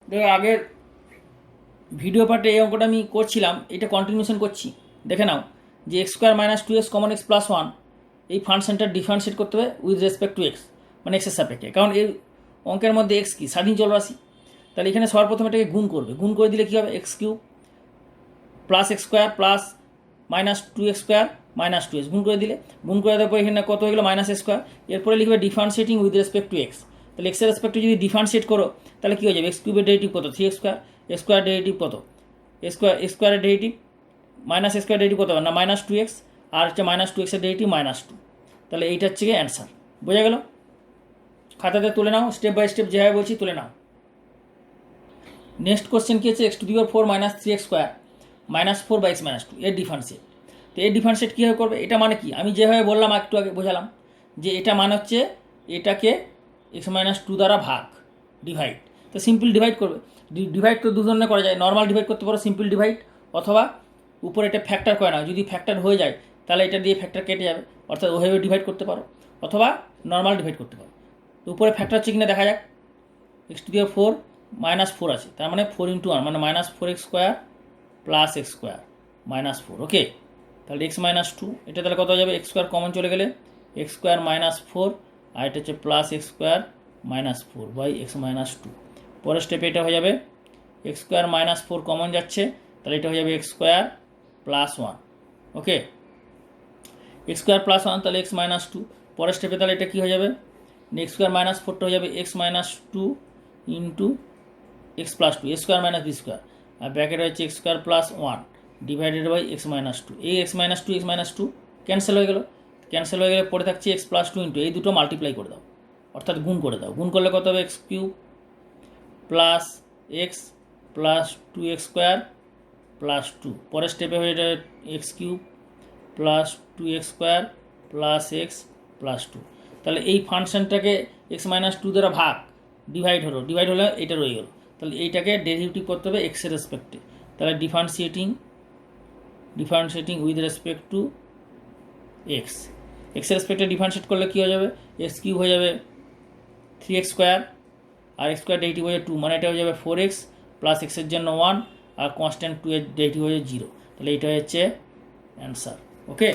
দেখো আগের ভিডিও পার্টে এই অঙ্কটা আমি করছিলাম, এটা কন্টিনিউশন করছি। দেখে নাও যে x square minus two x common x plus one, এই ফাংশনটা ডিফারেন্সিয়েট করতে হবে উইথ রেসপেক্ট টু এক্স, মানে এক্সের সাপেক্ষে। কারণ এই অঙ্কের মধ্যে এক্স কি স্বাধীন চলরাশি, তাহলে এখানে সর্বপ্রথম এটাকে গুণ করবে। গুণ করে দিলে কী হবে, x cube plus x square plus minus two x square minus two x গুণ করে দিলে, গুণ করে দেওয়ার পর এখানে কত হয়ে গেলো মাইনাস এক্স স্কোয়ার। এরপরে লিখবে differentiating with respect to x. তাহলে এক্সের রেসপেক্টে যদি ডিফারেন্সিয়েট করো তাহলে কী হয়ে যাবে, এক্স কিউবের ডেরিভেটিভ কত, three x square, x square derivative কত, এক্স স্কোয়ারের derivative minus x square derivative কত হবে না মাইনাস টু এক্স, আর হচ্ছে মাইনাস টু এক্সের ডেরিভেটিভ মাইনাস টু। তাহলে এইটা হচ্ছে গিয়ে অ্যান্সার। বোঝা গেল? খাতাতে তুলে নাও, স্টেপ বাই স্টেপ যেভাবে বলছি তুলে নাও। নেক্সট কোশ্চেন কী হচ্ছে, x to the power four minus three x square minus four by x minus two, এর ডিফারেন্সিয়েট। তো এর ডিফারেন্সিয়েট কীভাবে করবে, এটা মানে কি আমি যেভাবে বললাম একটু আগে বোঝালাম, যে এটা মানে হচ্ছে এটাকে এক্স মাইনাস টু দ্বারা ভাগ, ডিভাইড। তো সিম্পল ডিভাইড করবে। ডিভাইড তো দু ধরনের করা যায়, নর্মাল ডিভাইড করতে পারো সিম্পল ডিভাইড, অথবা উপরে এটা ফ্যাক্টর করে নাও। যদি ফ্যাক্টর হয়ে যায় তাহলে এটা দিয়ে ফ্যাক্টর কেটে যাবে, অর্থাৎ ওভাবে ডিভাইড করতে পারো, অথবা নর্মাল ডিভাইড করতে পারো। তো উপরে ফ্যাক্টর হচ্ছে কিনা দেখা যাক। X to the power four minus four আছে, তার মানে ফোর ইন্টু ওয়ান মানে minus four x square plus x square minus four. Okay, তাহলে এক্স মাইনাস টু, এটা তাহলে কত হয়ে যাবে, এক্স স্কোয়ার কমন চলে গেলে এক্স স্কোয়ার মাইনাস ফোর, আর এটা হচ্ছে plus x square minus four by x minus two. পরের স্টেপে এটা হয়ে যাবে x square minus four common যাচ্ছে, তাহলে এটা হয়ে যাবে x square plus one. Okay, x square plus one, তাহলে এক্স মাইনাস টু। পরের স্টেপে তাহলে এটা কী হয়ে যাবে, এক্স স্কোয়ার মাইনাস ফোরটা হয়ে যাবে x minus two into x plus two, x square minus b square, আর ব্র্যাকেট হচ্ছে x square plus one divided by x minus two. এই এক্স মাইনাস টু ক্যান্সেল হয়ে গেল। ক্যান্সেল হয়ে গেলে পড়ে থাকছে এক্স প্লাস টু ইন্টু এই দুটো মাল্টিপ্লাই করে দাও, অর্থাৎ গুণ করে দাও। গুণ করলে কত হবে, x cube plus x plus two x square plus two. পরের স্টেপে হয়ে যাবে x cube plus two x square plus x plus two. তাহলে এই ফাংশনটাকে এক্স মাইনাস টু দ্বারা ভাগ, ডিভাইড হলে এটা রয়ে গেল। তাহলে এইটাকে ডেরিভেটিভ করতে হবে এক্সের রেসপেক্টে। তাহলে differentiating with respect to x. এক্সের রেসপেক্টে ডিফারেন্সিয়েট করলে কী হয়ে যাবে, এক্স কিউব হয়ে যাবে থ্রি এক্স স্কোয়ার, আর এক্স স্কোয়ার ডেরিভেটিভ হয়ে টু, মানে এটা হয়ে যাবে ফোর এক্স প্লাস এক্সের জন্য ওয়ান, আর কনস্ট্যান্ট টু এর ডেরিভেটিভ হয়ে জিরো। তাহলে এইটা হচ্ছে অ্যান্সার। ওকে,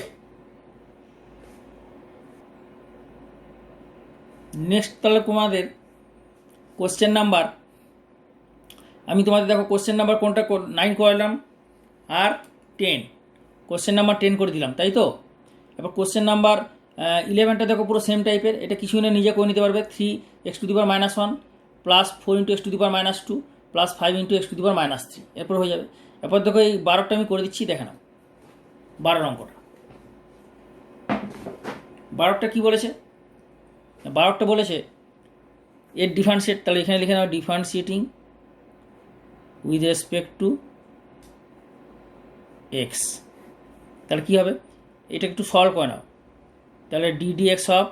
নেক্সট তাহলে তোমাদের কোশ্চেন নাম্বার, আমি তোমাদের দেখো কোশ্চেন নাম্বার কোনটা 9 করলাম আর 10, কোশ্চেন নাম্বার 10 করে দিলাম, তাই তো। এবার কোশ্চেন নাম্বার 11টা দেখো পুরো সেম টাইপের, এটা কিছু না নিজে করে নিতে পারবে। Three x to the power minus one plus four into x to the power minus two plus five into x to the power minus three, এরপর হয়ে যাবে। এরপর দেখো এই 12টা আমি করে দিচ্ছি, দেখে নাও 12 অঙ্কটা। 12টা কী বলেছে, 12টা বলেছে এর ডিফারেন্সিয়েট, তাহলে এখানে লিখে নাও differentiating with respect to x. তাহলে কী হবে, এটা একটু সলভ করে নাও। তাহলে d x of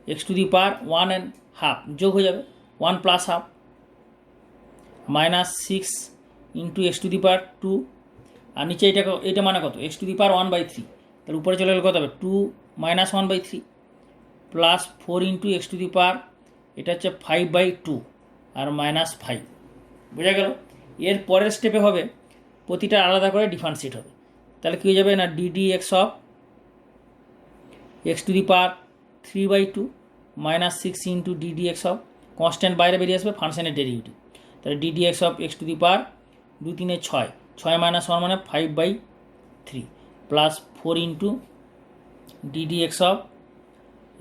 x to the power one and half যোগ হয়ে যাবে one plus half minus six into x to the power two, আর নিচে এটা মানে কত, x to the power one by three. তাহলে উপরে চলে গেলে কত হবে, two minus one by three plus four into x to the power, এটা হচ্ছে ফাইভ বাই টু আর মাইনাস ফাইভ। বোঝা গেল? এর পরের স্টেপে হবে প্রতিটা আলাদা করে ডিফারেন্সিয়েট হবে। তাহলে কী হয়ে যাবে না, d x of x to the power three by two minus six into d x of, constant বাইরে বেরিয়ে আসবে ফাংশনের ডেরিভেটিভ। তাহলে d x of x to the power দু তিনে ছয়, ছয় মাইনাস ওয়ান মানে five by three plus four into d x of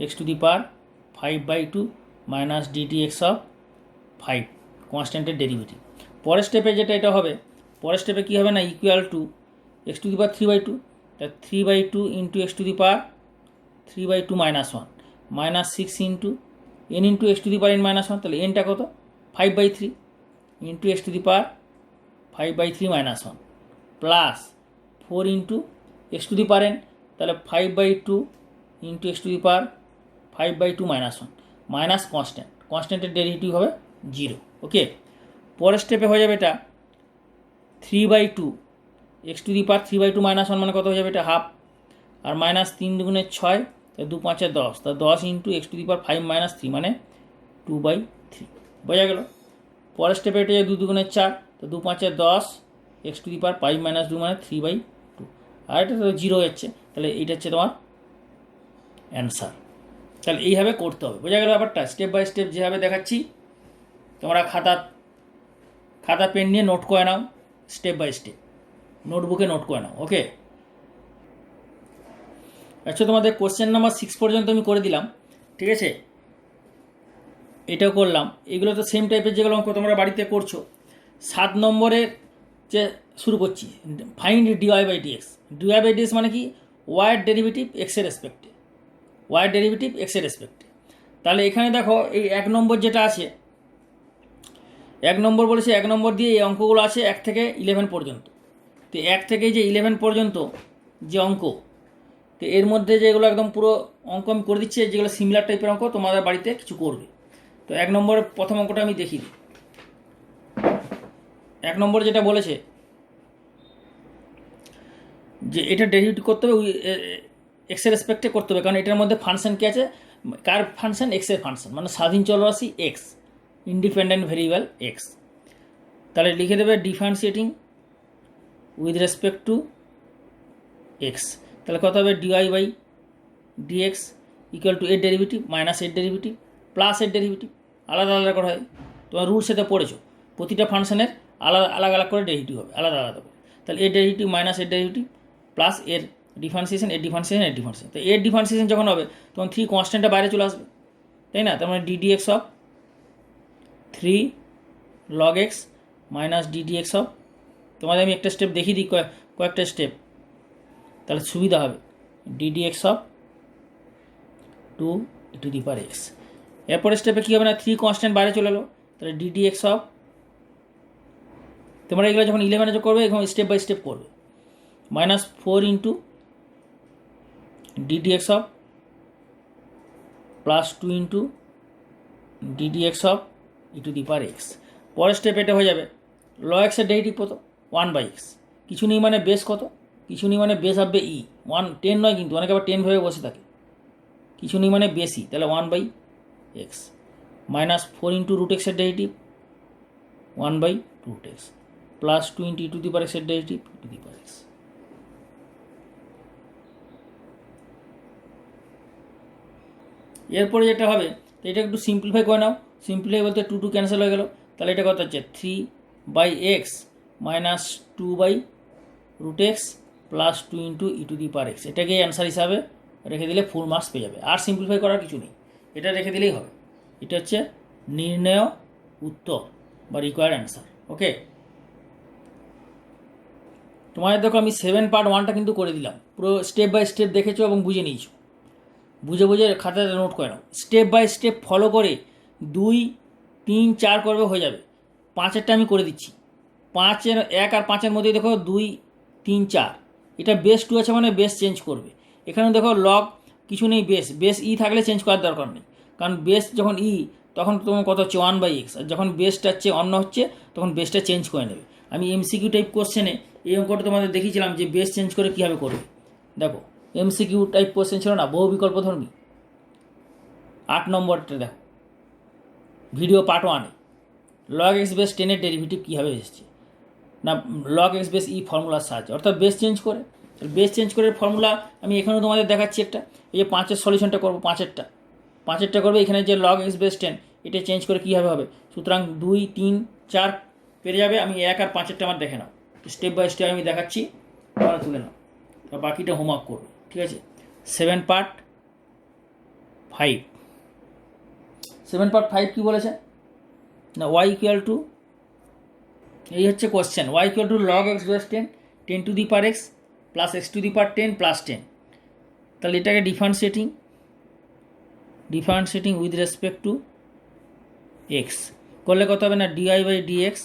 x to the power five by two minus d x of five, কনস্ট্যান্টের derivative. পরের স্টেপে যেটা এটা হবে, পরের স্টেপে কী হবে না, equal to x to the power three by two, তা three by two into x to the power three by two minus one minus six into n into x to the power n minus one, তাহলে এনটা কত, five by three into x to the power five by three minus one plus four into x to the power n, তাহলে five by two into x to the power five by two minus one minus কনস্ট্যান্টের derivative হবে zero. Okay, পরের স্টেপে হয়ে যাবে এটা three by two x to the power three by two minus one মানে কত হয়ে যাবে, এটা হাফ, আর মাইনাস তিন দুগুণে ছয়, দু পাঁচে দশ, তা দশ into x to the power five minus three মানে টু বাই থ্রি। বোঝা গেল? পরের স্টেপে এটা 2 2 4, তো 2 5 10, এক্স টু দি পাওয়ার 5 - 2 মানে 3/2, আর এটা তো 0 হচ্ছে, তাহলে এইটা হচ্ছে তোমার অ্যান্সার। তাহলে এইভাবে করতে হবে, বোঝা গেল ব্যাপারটা? স্টেপ বাই স্টেপ যেভাবে দেখাচ্ছি তোমরা খাতা পেন নিয়ে নোট করে নাও, স্টেপ বাই স্টেপ নোটবুকে নোট করে নাও। ওকে, আচ্ছা, তোমাদের কোশ্চেন নাম্বার 6 পর্যন্ত আমি করে দিলাম, ঠিক আছে? এটাও করলাম। এগুলো তো সেম টাইপের যেগুলো অঙ্ক তোমরা বাড়িতে করছো। 7 নম্বরে যে শুরু করছি, find d y by d x. D y by d x মানে কি? ওয়াইয়ের ডেরিভেটিভ এক্সের রেসপেক্টে, ওয়াইয়ের ডেরিভেটিভ এক্সের রেসপেক্টে। তাহলে এখানে দেখো এই 1 নম্বর যেটা আছে, 1 নম্বর বলেছে, 1 নম্বর দিয়ে এই অঙ্কগুলো আছে 1 থেকে 11 পর্যন্ত। তো 1 থেকে যে 11 পর্যন্ত যে অঙ্ক, তো এর মধ্যে যেগুলো একদম পুরো অঙ্ক আমি করে দিচ্ছি, যেগুলো সিমিলার টাইপের অঙ্ক তোমাদের বাড়িতে কিছু করবে। তো 1 নম্বরের প্রথম অঙ্কটা আমি দেখি দিই। 1 নম্বর যেটা বলেছে যে এটা ডেরিভেটিভ করতে হবে এক্সের রেসপেক্টে করতে হবে, কারণ এটার মধ্যে ফাংশন কী আছে? কার ফাংশন? এক্সের ফাংশন, মানে স্বাধীন চলরাশি এক্স, ইন্ডিপেন্ডেন্ট ভেরিয়েবল এক্স। তাহলে লিখে দেবে differentiating with respect to x. তাহলে কত হবে? D y by d x equal to এর ডেরিভেটিভ মাইনাস এর ডেরিভেটিভ প্লাস এর ডেরিভেটিভ। আলাদা আলাদা করে হয়, তোমার রুল সেটা পড়েছো, প্রতিটা ফাংশনের আলাদা করে ডেরিভেটিভ হবে, আলাদা আলাদা করে। তাহলে এর ডেরিভেটিভ মাইনাস এর ডেরিভেটিভ প্লাস এর ডিফারেন্সিয়েশন, এর ডিফারেন্সিয়েশন, এর ডিফারেন্সিয়েশন। তো এর ডিফারেন্সিয়েশন যখন হবে তখন 3 কনস্ট্যান্টটা বাইরে চলে আসবে, তাই না? তার মানে ddx of 3 log x minus ddx of, তোমাদের আমি একটা স্টেপ দেখিয়ে দিই, কয়েকটা স্টেপ, তাহলে সুবিধা হবে। Ddx of 2 two the power x. এরপরে স্টেপে কী হবে না, 3 কনস্ট্যান্ট বাইরে চলে এলো, তাহলে ডিডিএক্স অফ, তোমরা এগুলো যখন 11 করবে এখন স্টেপ বাই স্টেপ করবে, minus 4 into ddx of plus 2 into ddx of E to the power x. পরের স্টেপ এটা হয়ে যাবে লগ এক্সের ডেরিভেটিভ কত? 1/x। কিছু নেই মানে বেস কত? কিছু নেই মানে বেস হবে ই, 10 নয় কিন্তু, অনেকে আবার 10 ভেবে বসে থাকে। কিছু নেই মানে বেসি, তাহলে 1/x মাইনাস 4 ইন্টু রুট এক্সের derivative 1/√x plus 2 into e to the power এক্সের derivative to the power x. এরপরে যেটা হবে, তো এটা একটু সিম্পলিফাই করে নাও। সিম্পলিফাই বলতে 2 2 ক্যান্সেল হয়ে গেল, তাহলে এটা কত হচ্ছে? 3/x minus 2/√x plus 2 into e to the power x. এটাকে অ্যান্সার হিসাবে রেখে দিলে ফুল মার্কস পেয়ে যাবে, আর সিম্পলিফাই করার কিছু নেই, এটা রেখে দিলেই হবে। এটা হচ্ছে নির্ণেয় উত্তর বা রিকোয়ার্ড অ্যান্সার। ওকে, তোমাদের দেখো আমি 7 পার্ট 1টা কিন্তু করে দিলাম, পুরো স্টেপ বাই স্টেপ দেখেছো এবং বুঝে নিয়েছো, বুঝে খাতাতে নোট করে নাও। স্টেপ বাই স্টেপ ফলো করে 2 3 4 করবে, হয়ে যাবে। 5এরটা আমি করে দিচ্ছি। 1 আর 5-এর মধ্যে দেখো 2 3 4, এটা বেস 2 আছে মানে বেস চেঞ্জ করবে। এখানে দেখো লগ কিছু নেই, বেস ই থাকলে চেঞ্জ করার দরকার নেই, কারণ বেস যখন ই তখন তোমার কত হচ্ছে? 1/x, আর যখন বেসটা হচ্ছে অন্য হচ্ছে তখন বেসটা চেঞ্জ করে নেবে। আমি এমসিকিউ টাইপ কোশ্চেনে এই অঙ্কটা তোমাদের দেখিয়েছিলাম যে বেস চেঞ্জ করে কীভাবে করবে। দেখো এমসিকিউ টাইপ কোশ্চেন ছিল না, বহু বিকল্পধর্মী। 8 নম্বরটা দেখো, ভিডিও পার্ট 1-এ লগ এক্স বেস 10-এর ডেরিভেটিভ কীভাবে এসেছে না, লগ এক্স বেস ই ফর্মুলার সাহায্যে, অর্থাৎ বেস চেঞ্জ করে। বেস চেঞ্জ করে ফর্মুলা আমি এখানেও তোমাদের দেখাচ্ছি একটা। এই যে 5-এর সলিউশনটা করবো, 5-এরটা করবে, এখানে যে লগ এক্স বেস 10 এটা চেঞ্জ করে কীভাবে হবে। সুতরাং 2 3 4 পেরে যাবে। আমি 1 আর 5-এরটা আমার দেখে নাও, স্টেপ বাই স্টেপ আমি দেখাচ্ছি, তোমরা তুলে নাও, বাকিটা হোমওয়ার্ক করবে, ঠিক আছে? 7 পার্ট 5, 7 পার্ট 5 কী বলেছে না, y ইকুয়াল টু, এই হচ্ছে question, y equal to log x base 10 10 to the power x plus x to the power 10 plus 10। তাহলে এটাকে differentiating with respect to x করলে কত হবে না, d y by d x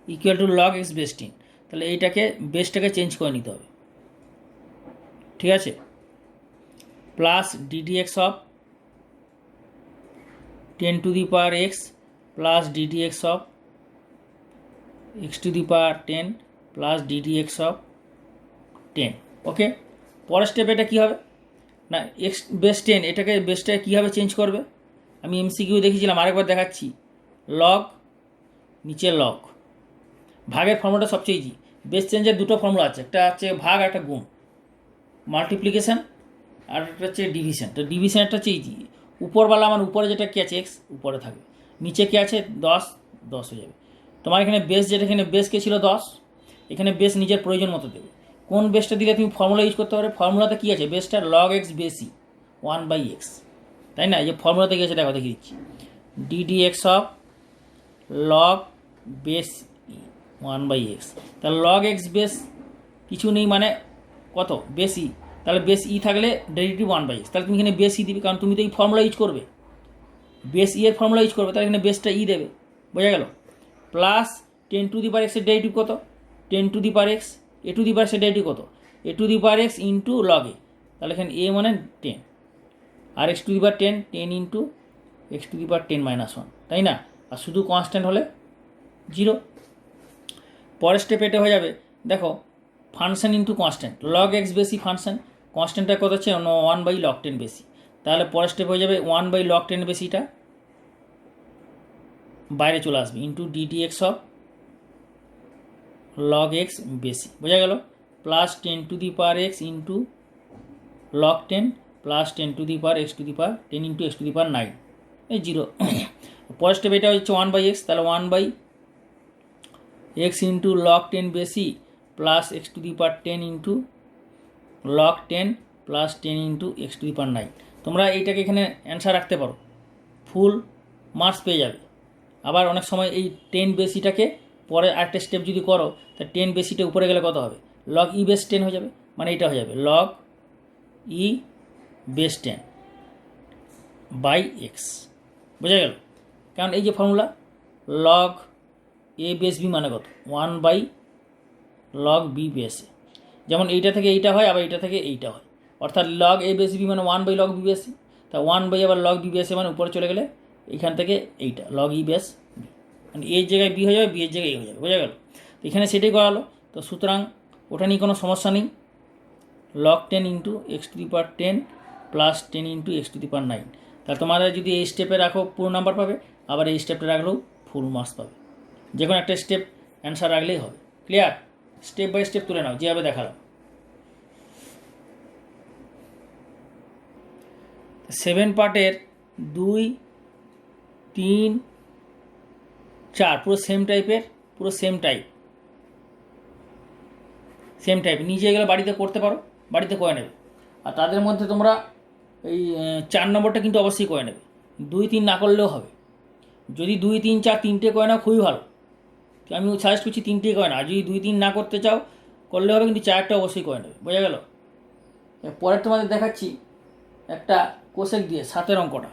equal to log x base 10। তাহলে এইটাকে বেসটাকে চেঞ্জ করে নিতে হবে, ঠিক আছে? Plus ddx of 10 to the power x plus ddx of x to the power 10 plus ddx of 10। ওকে, পরের স্টেপ এটা কী হবে না, এক্স বেস 10 এটাকে বেসটাকে কীভাবে চেঞ্জ করবে আমি এমসিকিউ দেখিয়েছিলাম, আরেকবার দেখাচ্ছি। লগ নিচে লগ। ভাগের ফর্মুলাটা সবচেয়ে ইজি। বেস চেঞ্জের দুটো ফর্মুলা আছে, একটা হচ্ছে ভাগ আর একটা গুণ, মাল্টিপ্লিকেশান আর একটা হচ্ছে ডিভিশন। তো ডিভিশনটা হচ্ছে ইজি। উপরবেলা আমার উপরে যেটা কি আছে এক্স উপরে থাকবে, নিচে কি আছে 10, 10 হয়ে যাবে। তোমার এখানে বেস যেটা এখানে বেস কে ছিল 10, এখানে বেস নিজের প্রয়োজন মতো দেবে। কোন বেসটা দিলে তুমি ফর্মুলা ইউজ করতে পারো? ফর্মুলাতে কী আছে? বেসটা লগ এক্স বেসি 1/x, তাই না? এই যে ফর্মুলাতে কী আছে দেখো, দেখিয়ে দিচ্ছি। ddx of log base 1/x। তাহলে লগ এক্স বেস কিছু নেই মানে কত? বেস ই। তাহলে বেস ই থাকলে ডেরিভেটিভ 1/x, তাহলে তুমি এখানে বেস ই দিবে, কারণ তুমি তো এই ফর্মুলা ইউজ করবে, বেস ই এর ফর্মুলা ইউজ করবে, তাহলে এখানে বেসটা ই দেবে। বোঝা গেল? প্লাস 10⁻x এর ডেরিভেটিভ কত? 10⁻x। a⁻x এর ডেরিভেটিভ কত? a⁻x ইন্টু লগ এ। তাহলে এখানে a মানে 10 আর x⁻10, 10 ইন্টু x⁻10-1, তাই না? আর শুধু কনস্ট্যান্ট হলে 0। পরের স্টেপ এটা হয়ে যাবে, দেখো function into constant, log x বেসি ফাংশন, কনস্ট্যান্টটা কত হচ্ছে 1/log10 বেসি। তাহলে পরের স্টেপ হয়ে যাবে 1/log10 বেসিটা বাইরে চলে আসবে, into ddx of log x বেসি। বোঝা গেল? Plus 10⁻x into log10 plus 10⁻x⁻10 into x⁻9, এই 0। পরের স্টেপ এটা হচ্ছে 1/x, তাহলে 1/x ইন্টু log10 বেসি plus x⁻10 into log10 plus 10 into x⁻9। তোমরা এইটাকে এখানে অ্যান্সার রাখতে পারো, ফুল মার্কস পেয়ে যাবে। আবার অনেক সময় এই 10 বেসিটাকে পরে আরেকটা স্টেপ যদি করো, তা 10 বেসিটা উপরে গেলে কত হবে? লগ ই বেস 10 হয়ে যাবে, মানে এটা হয়ে যাবে লগ ই বেস 10/x। বোঝা গেল? কারণ এই যে ফর্মুলা লগ এ বেস বি মানে কত? 1/log বি বেস এ। যেমন এইটা থেকে এইটা হয়, আবার এইটা থেকে এইটা হয়, অর্থাৎ লগ এ বেস বি মানে 1/log বি বেস সি। তা 1/ আবার লগ বি বেস এ মানে উপরে চলে গেলে এইখান থেকে এইটা লগ ই বেস বি, মানে এর জায়গায় বি হয়ে যাবে, বি এর জায়গায় এ হয়ে যাবে। বোঝা গেল? তো এখানে সেটাই করালো। তো সুতরাং ওটা নিয়ে কোনো সমস্যা নেই। log10 into x⁻10 plus 10 into x⁻9। তাহলে তোমাদের যদি এই স্টেপে রাখো পুরো নাম্বার পাবে, আবার এই স্টেপটা রাখলেও ফুল মার্কস পাবে। যে কোনো একটা স্টেপ অ্যান্সার রাখলেই হবে। ক্লিয়ার? স্টেপ বাই স্টেপ তুলে নাও যেভাবে দেখালাম। 7 পার্টের 2, 3, 4 পুরো সেম টাইপের, পুরো সেম টাইপ নিজে এগুলো বাড়িতে করতে পারো, বাড়িতে করে নেবে। আর তাদের মধ্যে তোমরা এই 4 নম্বরটা কিন্তু অবশ্যই করে নেবে। 2, 3 না করলেও হবে। যদি 2, 3, 4 তিনটে করে নাও খুবই ভালো, আমি সাজেস্ট করছি 3টেই করে না। আর যদি 2, 3 না করতে চাও করলে হবে, কিন্তু 4টা অবশ্যই করে নেবে। বোঝা গেল? পরের তোমাদের দেখাচ্ছি একটা কোষেক দিয়ে 7 অঙ্কটা,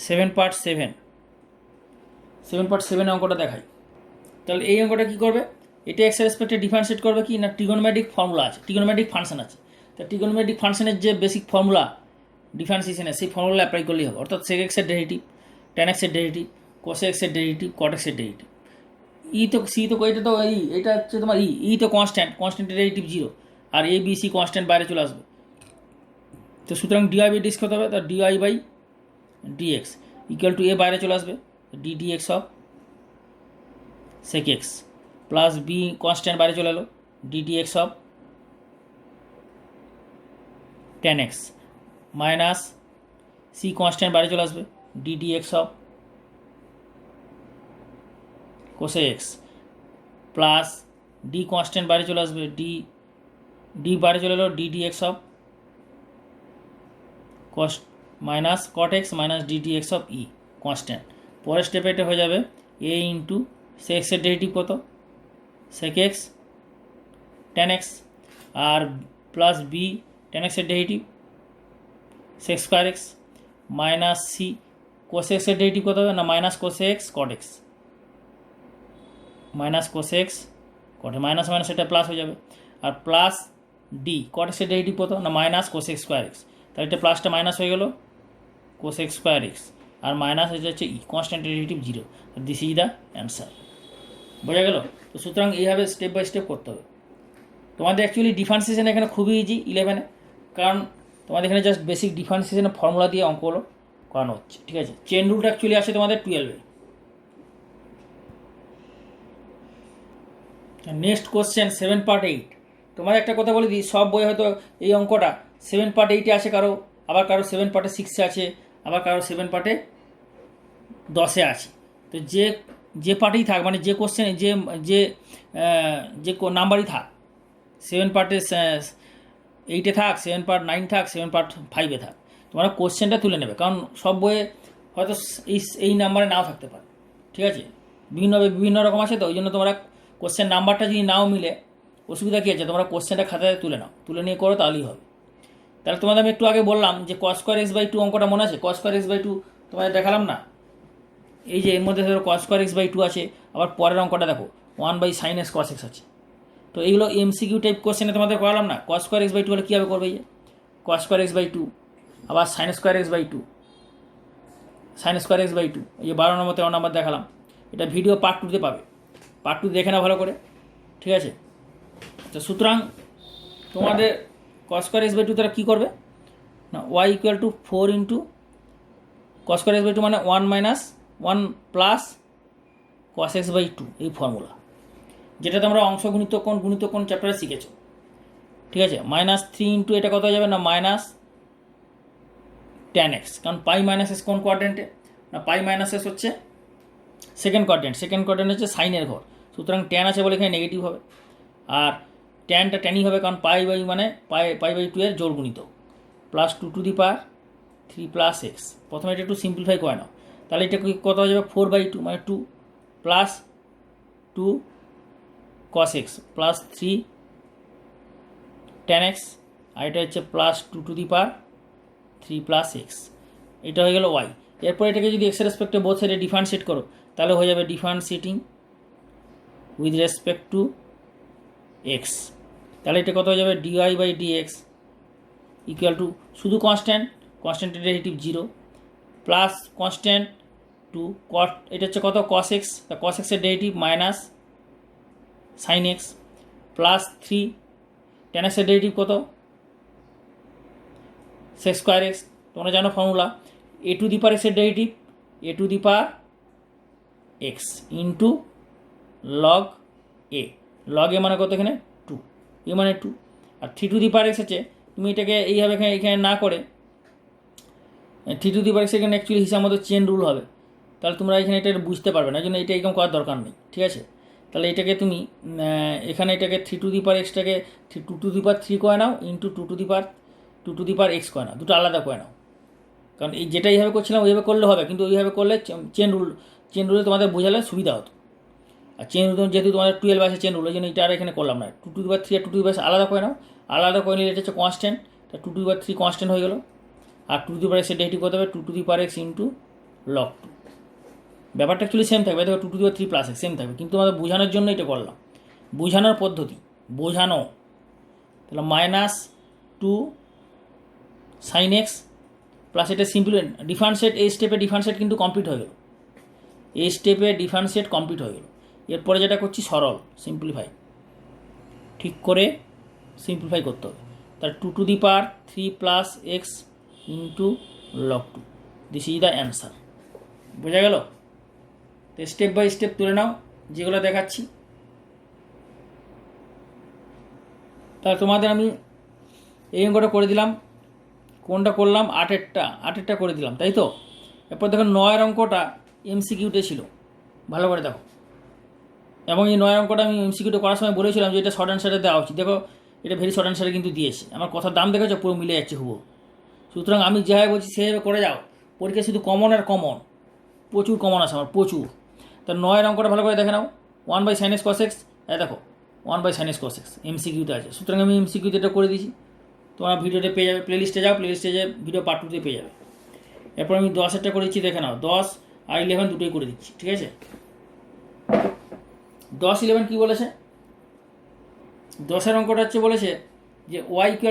7 পার্ট 7 অঙ্কটা দেখাই। তাহলে এই অঙ্কটা কী করবে? এটা এক্স রেসপেক্টে ডিফারেন্সিয়েট করবে কি না, ট্রিগোনোমেট্রিক ফর্মুলা আছে, ট্রিগোনোমেট্রিক ফাংশন আছে। তা ট্রিগোনোমেট্রিক ফাংশনের যে বেসিক ফর্মুলা ডিফারেন্সিয়েশনের, সেই ফর্মুলা অ্যাপ্লাই করলেই হবে। অর্থাৎ সেক এক্সের ডেরিভেটিভ, tan এক্সের ডেরিভেটিভ, কোস এক্সের ডেরিভেটিভ, কট এক্সের ডেরিভেটিভ। ই তো সি তো এটা তো এটা হচ্ছে তোমার ই তো কনস্ট্যান্টের derivative 0, R A B C constant বাইরে চলে আসবে। তো সুতরাং ডিওয়াই বাই ডিএক্স কত হবে? তো d y by d x equal to a বাইরে চলে আসবে, d d x of sec x plus b constant বাইরে চলে এলো, d d x of tan x minus c constant বাইরে চলে আসবে, d d x of cosec x plus d constant বাইরে চলে আসবে, ডি বাইরে চলে এলো, d d x of cos minus cot x minus d d x of e constant. পরের স্টেপে এটা হয়ে যাবে এ ইন্টু সেক এক্সের ডেরিভেটিভ কত? সেক এক্স tan এক্স আর প্লাস বি tan এক্সের derivative sec square x minus c cos এক্সের ডেরিভেটিভ কত হবে না, minus cosec x cot x, minus cosec x cot, minus minus এটা প্লাস হয়ে যাবে। আর প্লাস ডি কট এক্সের ডেরিভেটিভ কত না, minus cosec x square x. তাহলে এটা প্লাসটা মাইনাস হয়ে গেল, কোস এক্স স্কোয়ার এক্স, আর মাইনাস এটা হচ্ছে e constant derivative 0। This is the answer. বোঝা গেল? তো সুতরাং এইভাবে স্টেপ বাই স্টেপ করতে হবে। তোমাদের অ্যাকচুয়ালি ডিফারেন্সিয়েশন এখানে খুবই ইজি 11-এ, কারণ তোমাদের এখানে জাস্ট বেসিক ডিফারেন্সিয়েশনের ফর্মুলা দিয়ে অঙ্কগুলো করানো হচ্ছে। ঠিক আছে? চেন রুলটা অ্যাকচুয়ালি আসে তোমাদের 12-এ। Next question 7 part 8। তোমার একটা কথা বলে দিই, সব বই হয়তো এই অঙ্কটা 7 পার্ট 8-এ আছে, কারো আবার কারো 7 পার্টে 6-এ আছে, আবার কারো 7 পার্টে 10-এ আছে। তো যে যে পার্টেই থাক, মানে যে কোশ্চেন যে যে যে নাম্বারই থাক, 7 পার্টে 8-এ থাক, 7 পার্ট 9 থাক, 7 পার্ট 5-এ থাক, তোমরা কোশ্চেনটা তুলে নেবে, কারণ সব বইয়ে হয়তো এই নাম্বারে নাও থাকতে পারে। ঠিক আছে, বিভিন্ন রকম আছে, তো ওই জন্য তোমরা কোশ্চেন নাম্বারটা যদি নাও মিলে, অসুবিধা কী আছে, তোমরা কোশ্চেনটা খাতায় তুলে নাও, তুলে নিয়ে করো, তাহলেই হবে। তাহলে তোমাদের আমি একটু আগে বললাম যে cos²x/2 অঙ্কটা মনে আছে? cos²x/2 তোমাদের দেখালাম না? এই যে এর মধ্যে ধরো cos²x/2 আছে, আবার পরের অঙ্কটা দেখো 1/sin x cos x আছে। তো এইগুলো MCQ টাইপ কোশ্চেনে তোমাদের করালাম না? cos²x/2 হলে কীভাবে করবে? এই যে cos²x/2, আবার sin²x/2, sin²x/2, এই যে 12 নম্বর 13 নম্বর দেখালাম। এটা ভিডিও পার্ট 2-তে পাবে, পার্ট 2 দেখে নাও ভালো করে। ঠিক আছে, তো সুতরাং তোমাদের cos²x/2 তারা কী করবে না, y = 4 ইন্টু cos²x/2 মানে 1 - 1 প্লাস cos x/2, এই ফর্মুলা, যেটা তোমরা অংশ গুণিতকোণ চ্যাপ্টারে শিখেছো। ঠিক আছে, -3 ইন্টু এটা কত হয়ে যাবে না -tan x, কারণ পাই মাইনাস এস কোন কোয়াড্রেন্টে না, পাই মাইনাস এস হচ্ছে সেকেন্ড কোয়াড্রেন্ট হচ্ছে সাইনের ঘর, সুতরাং ট্যান আছে বলে এখানে নেগেটিভ হবে, আর ট্যানটা ট্যানই হবে, কারণ পাই/, মানে পাই/2 এর জোড় গুণিত, +2^3 + x। প্রথমে এটা একটু সিম্পলিফাই করে নাও, তাহলে এটা কত হয়ে যাবে 4/2, মানে 2 + 2 cos x + 3 tan x, আর এটা হচ্ছে +2^3 + x, এটা হয়ে গেল y। এরপর এটাকে যদি এক্স রেসপেক্টে বোথ সাইডে ডিফারেন্সিয়েট করো, তাহলে হয়ে যাবে differentiating with respect to x, তাহলে এটা কত হয়ে যাবে dy/dx = শুধু কনস্ট্যান্টের ডেরিভেটিভ 0 প্লাস কনস্ট্যান্ট 2 cot, এটা হচ্ছে কত cos x, তা cos x এর derivative minus sin x plus 3 tan x এর ডেরিভেটিভ কত sec²x, তোমরা জানো ফর্মুলা, a⁴x এর derivative a⁴x into log a, log a মানে কত এখানে 2, a মানে 2, আর 3⁴x আছে, তুমি এটাকে এইভাবে এখানে না করে 3⁴x এখানে অ্যাকচুয়ালি হিসাব মতো চেন রুল হবে, তাহলে তোমরা এখানে এটা বুঝতে পারবে না, এই জন্য এটা এরকম করার দরকার নেই। ঠিক আছে, তাহলে এটাকে তুমি এখানে এটাকে 3⁴xটাকে 2⁵ করে নাও, ইন্টু 2⁴x করে নাও, দুটো আলাদা করে নাও, কারণ এই যেটা এইভাবে করছিলাম ওইভাবে করলে হবে, কিন্তু ওইভাবে করলে চেন রুলে তোমাদের বোঝালে সুবিধা হতো, আর চেন রুল যেহেতু তোমাদের 12 আছে চেন রুল, ওই জন্য এটা আর এখানে করলাম না। 2⁵ আর 2⁵ আলাদা করে নাও, আলাদা করে নিলে এটা হচ্ছে কনস্ট্যান্ট, তা 2⁵ কনস্ট্যান্ট হয়ে গেল, আর 2⁵x এর ডেরিভেটিভ করতে হবে 2⁵x ইন্টু log 2, ব্যাপারটা অ্যাকচুয়ালি সেম থাকবে, দেখো 2⁵ + x সেম থাকবে, কিন্তু আমাদের বোঝানোর জন্য এটা করলাম, বোঝানোর পদ্ধতি, বোঝানো। তাহলে -2 sin x প্লাস এটা সিম্পল ডিফারেন্সিয়েট, এই স্টেপে ডিফারেন্সিয়েট কিন্তু কমপ্লিট হয়ে গেল, এই স্টেপে ডিফারেন্সিয়েট কমপ্লিট হয়ে গেল। এরপরে যেটা করছি সরল সিম্পলিফাই, ঠিক করে সিম্পলিফাই করতে হবে, তার 2⁵ + x into log 2, this is the answer. বোঝা গেল? তো স্টেপ বাই স্টেপ তুলে নাও যেগুলো দেখাচ্ছি। তাহলে তোমাদের আমি এই অঙ্কটা করে দিলাম, কোনটা করলাম 8-এরটা করে দিলাম, তাই তো। এরপর দেখো 9-এর অঙ্কটা MCQতে ছিল, ভালো করে দেখো, এবং এই 9-এর অঙ্কটা আমি MCQতে করার সময় বলেছিলাম যে এটা শর্ট অ্যান্সারে দেওয়া উচিত, দেখো এটা ভেরি শর্ট অ্যান্সারে কিন্তু দিয়েছে, আমার কথার দাম দেখেছো পুরো মিলে যাচ্ছে হুবহু। সুতরাং আমি যেভাবে বলছি সেভাবে করে যাও, পরীক্ষা শুধু কমন আর কমন, প্রচুর কমন আছে আমার, প্রচুর। তা 9-এর অঙ্কটা ভালো করে দেখে নাও, 1/sin x cos x, দেখো 1/sin x cos x MCQতে আছে, সুতরাং আমি MCQতে এটা করে দিয়েছি, তোমরা ভিডিওতে পেয়ে যাবে, প্লেলিস্টে যাও, প্লেলিস্টে যে ভিডিও পার্ট 2-তে পেয়ে যাবে। এরপর আমি 10-এরটা করে দিচ্ছি, দেখে নাও, 10 আর 11 দুটোই করে দিচ্ছি। ঠিক আছে, 10-11 কী বলেছে, 10-এর অঙ্কটা হচ্ছে বলেছে যে y =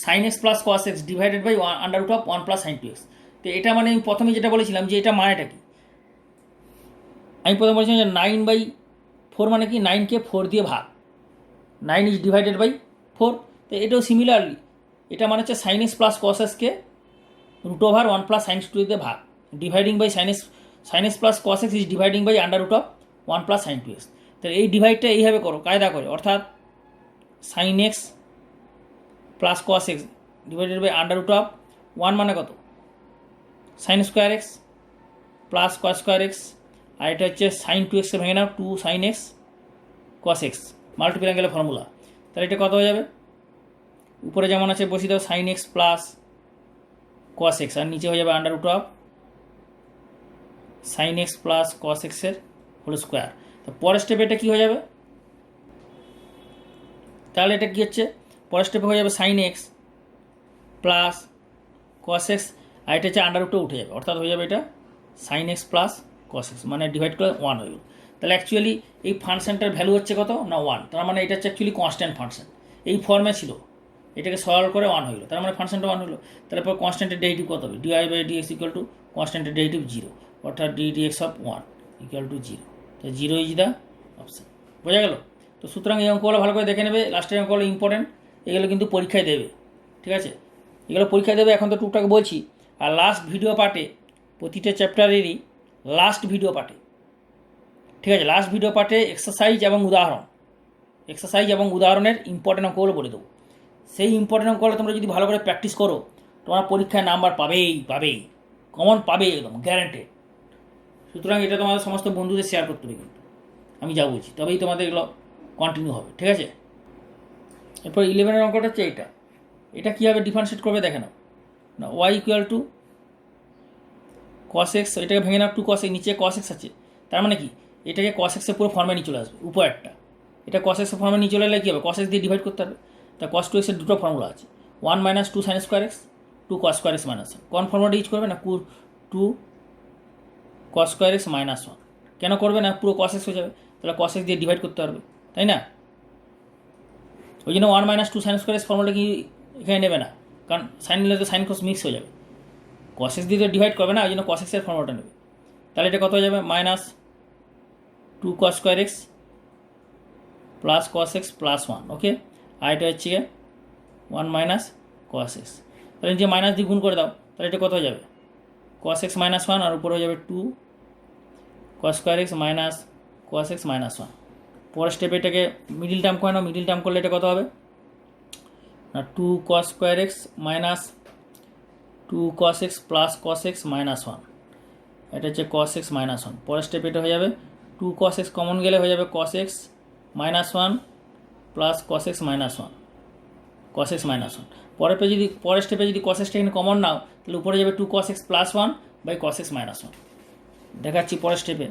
sin x + cos x / √1 + sin 2x। তো এটা মানে আমি প্রথমে যেটা বলেছিলাম যে এটা মানেটা কি, আমি প্রথমে বলেছিলাম যে 9/4 মানে কি, 9কে 4 দিয়ে ভাগ, 9 is divided by 4। তো এটাও সিমিলারলি এটা মানে হচ্ছে sin x + cos x কে √1 + sin 2 দিয়ে ভাগ, dividing by sin x + cos x is dividing by √1 + sin 2x। তাহলে এই ডিভাইডটা এইভাবে করো কায়দা করে, অর্থাৎ sine x plus cos x divided by under root of 1 মানে কত sine square x plus cos square x, আর এটা হচ্ছে সাইন 2x-কে ভেঙে নাও 2 sine x cos x multiply গেলে ফর্মুলা। তাহলে এটা কত হয়ে যাবে, উপরে যেমন আছে বসিয়ে দাও sine x plus cos x, আর নিচে হয়ে যাবে under root of sine x plus cos এক্সের হোল স্কোয়ার। তো পরের স্টেপে এটা কী হয়ে যাবে, তাহলে এটা কী হচ্ছে পরের স্টেপে হয়ে যাবে sine x plus cos x, আর এটা হচ্ছে আন্ডার রুটে উঠে যাবে, অর্থাৎ হয়ে যাবে এটা sine x plus cos x, মানে ডিভাইড করে 1 হয়ে গেল। তাহলে অ্যাকচুয়ালি এই ফাংশনটার ভ্যালু হচ্ছে কত না 1, তার মানে এটা হচ্ছে অ্যাকচুয়ালি কনস্ট্যান্ট ফাংশন, এই ফর্মে ছিল, এটাকে সলভ করে 1 হয়ে গেল, তার মানে ফাংশনটা 1 হলো। তারপর কনস্ট্যান্টের ডেরিভেটিভ কত হবে, d y by d x equal to কনস্ট্যান্টের ডেরিভেটিভ 0, অর্থাৎ ডিডিএক্স অফ 1 ইকুয়াল টু 0, তো 0 ইজ দ্য অপশান। বোঝা গেল? তো সুতরাং এই অঙ্কগুলো ভালো করে দেখে নেবে, লাস্টের অঙ্কগুলো ইম্পর্টেন্ট, এগুলো কিন্তু পরীক্ষায় দেবে, ঠিক আছে, এগুলো পরীক্ষায় দেবে, এখন তো টুকটাক বলছি। আর লাস্ট ভিডিও পার্টে প্রতিটা চ্যাপ্টারেরই লাস্ট ভিডিও পার্টে, ঠিক আছে, লাস্ট ভিডিও পার্টে এক্সারসাইজ এবং উদাহরণের ইম্পর্টেন্ট অঙ্কগুলো বলে দেবো। সেই ইম্পর্টেন্ট অঙ্কগুলো তোমরা যদি ভালো করে প্র্যাকটিস করো, তোমরা পরীক্ষায় নাম্বার পাবেই, কমন পাবে একদম গ্যারান্টেড। সুতরাং এটা তোমাদের সমস্ত বন্ধুদের শেয়ার করতে হবে কিন্তু, আমি যা বলছি, তবেই তোমাদের এগুলো কন্টিনিউ হবে, ঠিক আছে। এরপর 11-এর অঙ্কটা হচ্ছে এটা কীভাবে ডিফারেন্সিয়েট করবে দেখে নাও না, y equal to cos x, এটাকে ভেঙে নাও 2 cos x, নিচে cos x আছে, তার মানে কি এটাকে cos x এর পুরো ফর্মে নিয়ে চলে আসবে, উপরেরটা এটা cos x এর ফর্মে নিয়ে চলে এলে কী হবে, cos x দিয়ে ডিভাইড করতে হবে, তা cos 2x এর দুটো ফর্মুলা আছে, 1 - 2 sin square x 2 cos square x minus 1, কোন ফর্মুলাটা ইউজ করবে না 2 cos স্কোয়ার এক্স মাইনাস 1, কেন করবে না পুরো cos x হয়ে যাবে, তাহলে cos x দিয়ে ডিভাইড করতে পারবে, তাই না, ওই জন্য 1 - 2 sin স্কোয়ার এক্স ফর্মুলাটা কি এখানে নেবে না, কারণ সাইন নিলে তো সাইন cos মিক্স হয়ে যাবে, cos x দিয়ে তো ডিভাইড করবে না, ওই জন্য cos x এর ফর্মুলাটা নেবে। তাহলে এটা কত হয়ে যাবে -2 cos square x plus cos x plus 1, ওকে, আর এটা হচ্ছে 1 - cos x, তাহলে যে মাইনাস দিয়ে গুণ করে দাও, তাহলে এটা কত হয়ে যাবে cos x মাইনাস 1, আর উপরে হয়ে যাবে 2 cos square x minus cos x minus 1। পরের স্টেপে এটাকে মিডিল টার্ম করে নাও, মিডিল টার্ম করলে এটা কত হবে না 2 cos square x minus 2 cos x plus cos x minus 1, এটা হচ্ছে cos x মাইনাস 1। পরের স্টেপ এটা হয়ে যাবে 2 cos x কমন গেলে হয়ে যাবে cos x minus 1 plus cos x minus 1, cos x minus 1। পরের স্টেপে যদি cos x টা এখানে কমন নাও, তাহলে উপরে যাবে 2 cos x plus 1 by cos x minus 1, দেখাচ্ছি পরের স্টেপে।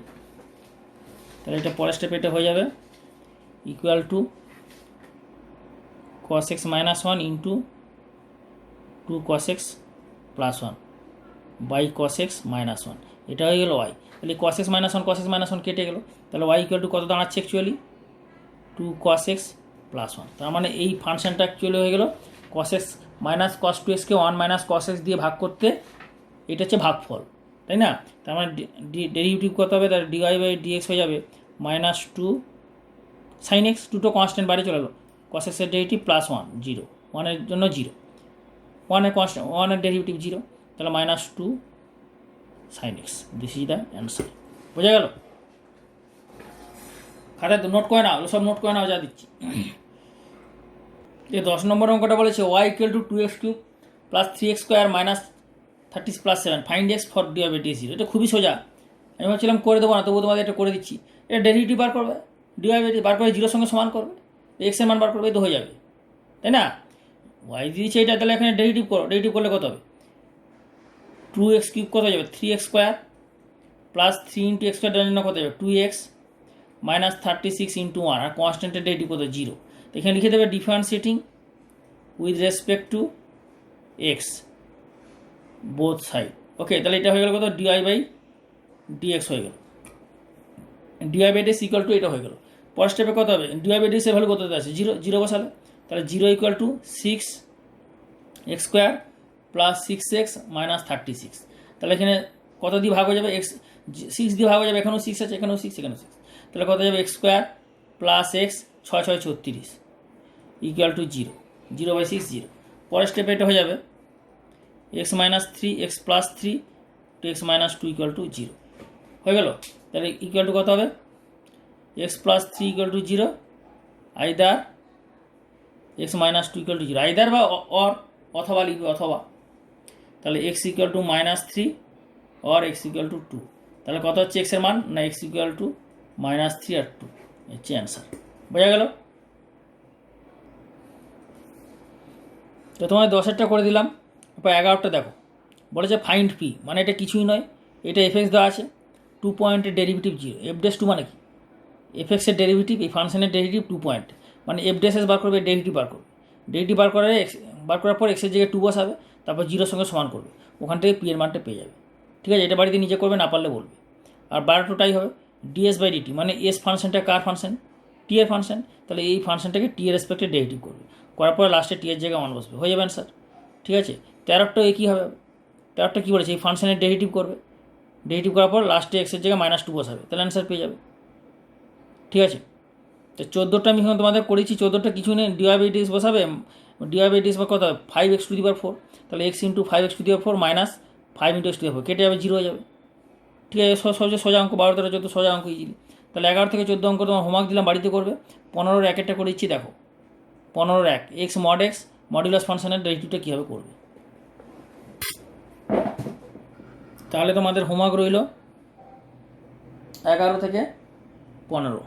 তাহলে এটা পরের স্টেপে এটা হয়ে যাবে equal to cos x minus 1 into 2 cos x plus 1 by cos x minus 1, এটা হয়ে গেল y। তাহলে cos x মাইনাস 1 কেটে গেল, তাহলে y ইকুয়াল টু কত দাঁড়াচ্ছে অ্যাকচুয়ালি 2 cos x প্লাস 1, তার মানে এই ফাংশনটা অ্যাকচুয়ালি হয়ে গেল cos x minus cos 2x-কে 1 - cos x দিয়ে ভাগ করতে, এটা হচ্ছে ভাগফল, তাই না, তার মানে ডেরিভেটিভ কত হবে, তার dy বাই dx হয়ে যাবে -2 sin x, দুটো কনস্ট্যান্ট বাইরে চলে গেলো, cos x এর ডেরিভেটিভ প্লাস 1 0, 1-এর জন্য 0, 1-এর কনস্ট্যান্ট 1-এর ডেরিভেটিভ 0, তাহলে -2 sin x, this is the answer. বোঝা গেল? খাতায় তো নোট করে নাও, সব নোট করে নাও যা দিচ্ছি। এই 10 নম্বর অঙ্কটা বলেছে y equal to 2x³ plus 3x square minus 30 plus 7, find x for dy by dx। এটা খুবই সোজা, আমি ভাবছিলাম করে দেবো না, তবু তোমাদের এটা করে দিচ্ছি। এটা ডেরিভেটিভ বার করবে, dy বাই বার করে 0-এর সঙ্গে সমান করবে, x এর মান বার করবে, তো হয়ে যাবে, তাই না। y দিয়েছে এটা, তাহলে এখানে ডেরিভেটিভ করো, ডেরিভেটিভ করলে কত হবে 2x³ কত হয়ে যাবে 3x স্কোয়ার প্লাস 3 × x স্কোয়ারের জন্য কত যাবে 2x মাইনাস 36 × 1, আর কনস্ট্যান্টের ডেরিভেটিভ কত 0, তো এখানে লিখে দেবে differentiating with respect to x both side, okay. তাহলে এটা হয়ে গেল কত dy বাই dx হয়ে গেল, dy by dx equal to এটা হয়ে গেল। পরের স্টেপে কত হবে dy বাই dx এর ভ্যালু কত আছে 0, 0 বসালে, তাহলে 0 equal to 6x square plus 6x minus 36, তাহলে এখানে কত দিয়ে ভাগ হয়ে যাবে x 6 দিয়ে ভাগ হয়ে যাবে, এখানেও 6 আছে, এখানেও 6, এখানেও 6, তাহলে কত যাবে x square plus x 6 × 6 = 36 equal to 0, 0 by 6 0। পরের স্টেপে এটা হয়ে যাবে x minus 3 x plus 3 to x minus 2 equal to 0 হয়ে গেল। তাহলে ইকুয়াল টু কত হবে x plus three equal to zero, either x minus two equal to zero, either বা অর, অথবা লিখবে অথবা। তাহলে x equal to minus three or x equal to two. তাহলে কত হচ্ছে এক্সের মান? না x equal to minus three আর টু, হচ্ছে অ্যান্সার। বোঝা গেল? তো তোমায় 10-এরটা করে দিলাম। এরপর 11টা দেখো, বলেছে ফাইন্ড পি, মানে এটা কিছুই নয়, এটা এফএক্স দেওয়া আছে, 2 পয়েন্টের ডেরিভেটিভ 0, এফ ড্যাশ টু মানে কি? এফএক্সের ডেরিভেটিভ, এই ফাংশনের ডেরিভেটিভ 2 পয়েন্ট, মানে এফ ড্যাশ এস বার করবে, ডেরিভেটিভ বার করবে, ডেরিভেটিভ বার করার পর এক্সের জায়গায় 2 বসাবে, তারপর জিরোর সঙ্গে সমান করবে, ওখান থেকে পি এর মানটা পেয়ে যাবে। ঠিক আছে, এটা বাড়িতে নিজে করবে, না পারলে বলবে। আর 12টাই হবে ডিএস বাই ডিটি, মানে এস ফাংশনটা কার ফাংশন? টি এর ফাংশন, তাহলে এই ফাংশনটাকে টি এর রেসপেক্টে ডেরিভেটিভ করবে, করার পরে লাস্টে টি এর জায়গায় 1 বসবে, হয়ে যাবে অ্যান্সার। ঠিক আছে, 13টা একই হবে। 13টা কী বলেছে? এই ফাংশনের ডেরিভেটিভ করবে, ডেরিভেটিভ করার পর লাস্টে এক্সের জায়গায় -2 বসাবে, তাহলে অ্যান্সার পেয়ে যাবে। ঠিক আছে, তো 14টা আমি এখন তোমাদের করেছি, 14টা কিছু নেই, ডিওয়াই বাই ডিএক্স বসাবে, ডিওয়াই বাই ডিএক্স বা কত হবে 5x⁴, তাহলে x into 5x⁴ minus 5 into x⁴ কেটে যাবে, 0 হয়ে যাবে। ঠিক আছে, সবচেয়ে সোজা অঙ্ক, 12 13 14 সোজা অঙ্ক ইজিলি। তাহলে 11 থেকে 14 অঙ্ক তোমার হোমওয়ার্ক দিলাম, বাড়িতে করবে। 15-এর 1-এরটা করে দিচ্ছি, দেখো 15-এর 1 এক্স মড এক্স মডুলাস ফাংশনের ডেরিভেটিভটা কীভাবে করবে। তাহলে তোমাদের হোমওয়ার্ক রইল 11 থেকে 15,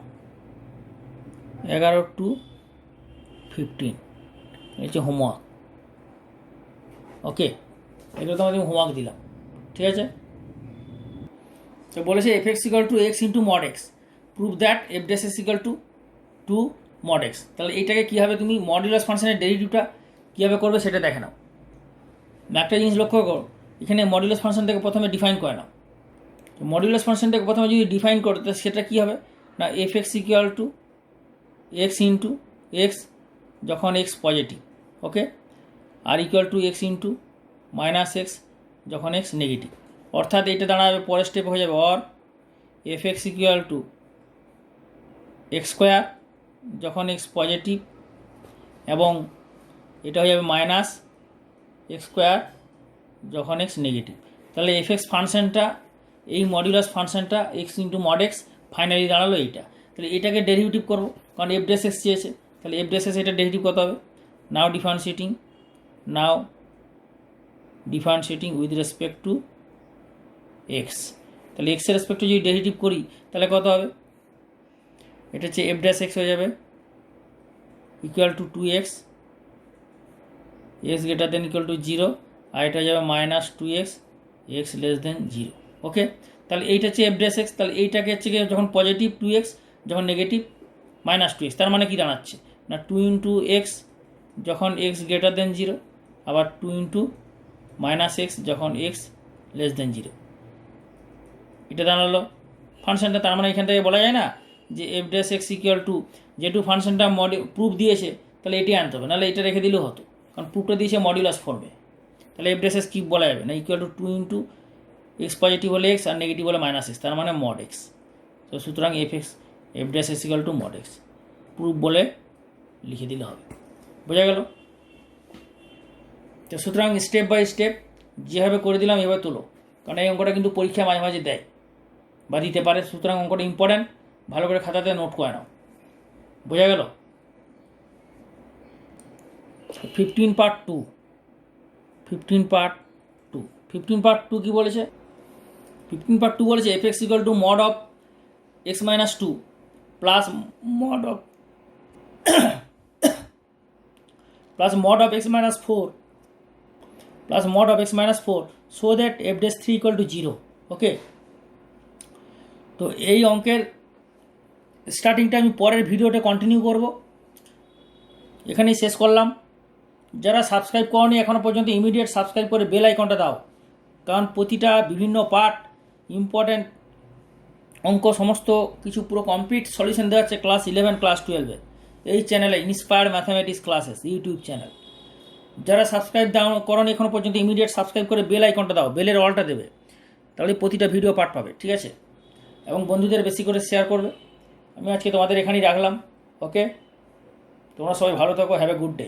11 to 15 এই হচ্ছে হোমওয়ার্ক। ওকে, এগুলো তোমাদের হোমওয়ার্ক দিলাম। ঠিক আছে, তো বলেছে f x equal to x into mod x, prove that f dash s equal to two mod x. তাহলে এইটাকে কীভাবে তুমি মডুলাস ফাংশনের ডেরিভেটিভটা কীভাবে করবে সেটা দেখে নাও। একটা জিনিস লক্ষ্য করো, এখানে মডুলাস ফাংশনটাকে প্রথমে ডিফাইন করে নাও। মডুলাস ফাংশনটাকে প্রথমে যদি ডিফাইন করো, তো সেটা কী হবে? না f x equal to x into x যখন এক্স পজিটিভ, ওকে, আর equal to x into minus x যখন এক্স নেগেটিভ। অর্থাৎ এটা দাঁড়াবে, পরের স্টেপ হয়ে যাবে or f x equal to x square যখন এক্স পজিটিভ, এবং এটা হয়ে যাবে মাইনাস এক্স স্কোয়ার যখন এক্স নেগেটিভ। তাহলে এফ এক্স ফাংশনটা, এই মডুলাস ফাংশনটা x into mod x finally দাঁড়ালো এইটা। তাহলে এটাকে ডেরিভেটিভ করবো, কারণ এফ ড্যাশ এক্স চেয়েছে, তাহলে এফ ড্যাশ এক্স এটা ডেরিভেটিভ কত হবে? নাও differentiating with respect to x. তাহলে এক্সের রেসপেক্টে যদি ডেরিভেটিভ করি তাহলে কত হবে? এটা হচ্ছে এফ ড্যাশ এক্স হয়ে যাবে equal two 2x, x greater than equal to 0, আর এটা হয়ে যাবে -2x, এক্স লেস দেন 0। ওকে, তাহলে এইটা হচ্ছে এফ ড্যাশ এক্স। তাহলে এইটাকে হচ্ছে যখন পজিটিভ 2x, যখন নেগেটিভ -2x, তার মানে কি দাঁড়াচ্ছে? না 2 ইন্টু এক্স যখন এক্স গ্রেটার দেন 0, আবার 2 ইন্টু -x যখন এক্স লেস দেন 0। এটা দাঁড়ালো ফাংশনটা। তার মানে এখান থেকে বলা যায় না যে F dash x equal two, যেহেতু ফাংশনটা প্রুফ দিয়েছে তাহলে এটি আনতে হবে, নাহলে এটা রেখে দিলেও হতো, কারণ প্রুফটা দিয়েছে মডুলাস ফর্মে। তাহলে এফ ড্যাশ এক্স কী বলা যাবে না, equal two 2 into x positive হলে এক্স আর নেগেটিভ হলে -x, তার মানে মড এক্স। তো সুতরাং F dash x equal two mod x, proof বলে লিখে দিলে হবে। বোঝা গেল? তো সুতরাং স্টেপ বাই স্টেপ যেভাবে করে দিলাম এভাবে তোলো, কারণ এই অঙ্কটা কিন্তু পরীক্ষা মাঝে মাঝে দেয় বা দিতে পারে। সুতরাং অঙ্কটা ইম্পর্ট্যান্ট, ভালো করে খাতাতে নোট করে নাও। বোঝা গেল? 15 পার্ট 2 কী বলেছে? 15 পার্ট 2 বলেছে f x equal two mod of x minus 2 plus mod of x minus 4 so that f dash 3 equal to 0। ওকে, তো এই অঙ্কের স্টার্টিংটা আমি পরের ভিডিওতে কন্টিনিউ করব, এখানেই শেষ করলাম। যারা সাবস্ক্রাইব করনি এখনও পর্যন্ত ইমিডিয়েট সাবস্ক্রাইব করে বেল আইকনটা দাও, কারণ প্রতিটা বিভিন্ন পার্ট ইম্পর্ট্যান্ট অঙ্ক সমস্ত কিছু পুরো কমপ্লিট সলিউশন দেওয়া হচ্ছে ক্লাস 11 ক্লাস 12-এ এই চ্যানেলে, inspired mathematics classes YouTube channel. যারা সাবস্ক্রাইব করনি এখনও পর্যন্ত ইমিডিয়েট সাবস্ক্রাইব করে বেল আইকনটা দাও, বেলের অলটা দেবে, তাহলে প্রতিটা ভিডিও পার্ট পাবে। ঠিক আছে, এবং বন্ধুদের বেশি করে শেয়ার করবে। আমি আজকে তোমাদের এখানেই রাখলাম। ওকে, তোমরা সবাই ভালো থাকো, হ্যাভ এ গুড ডে।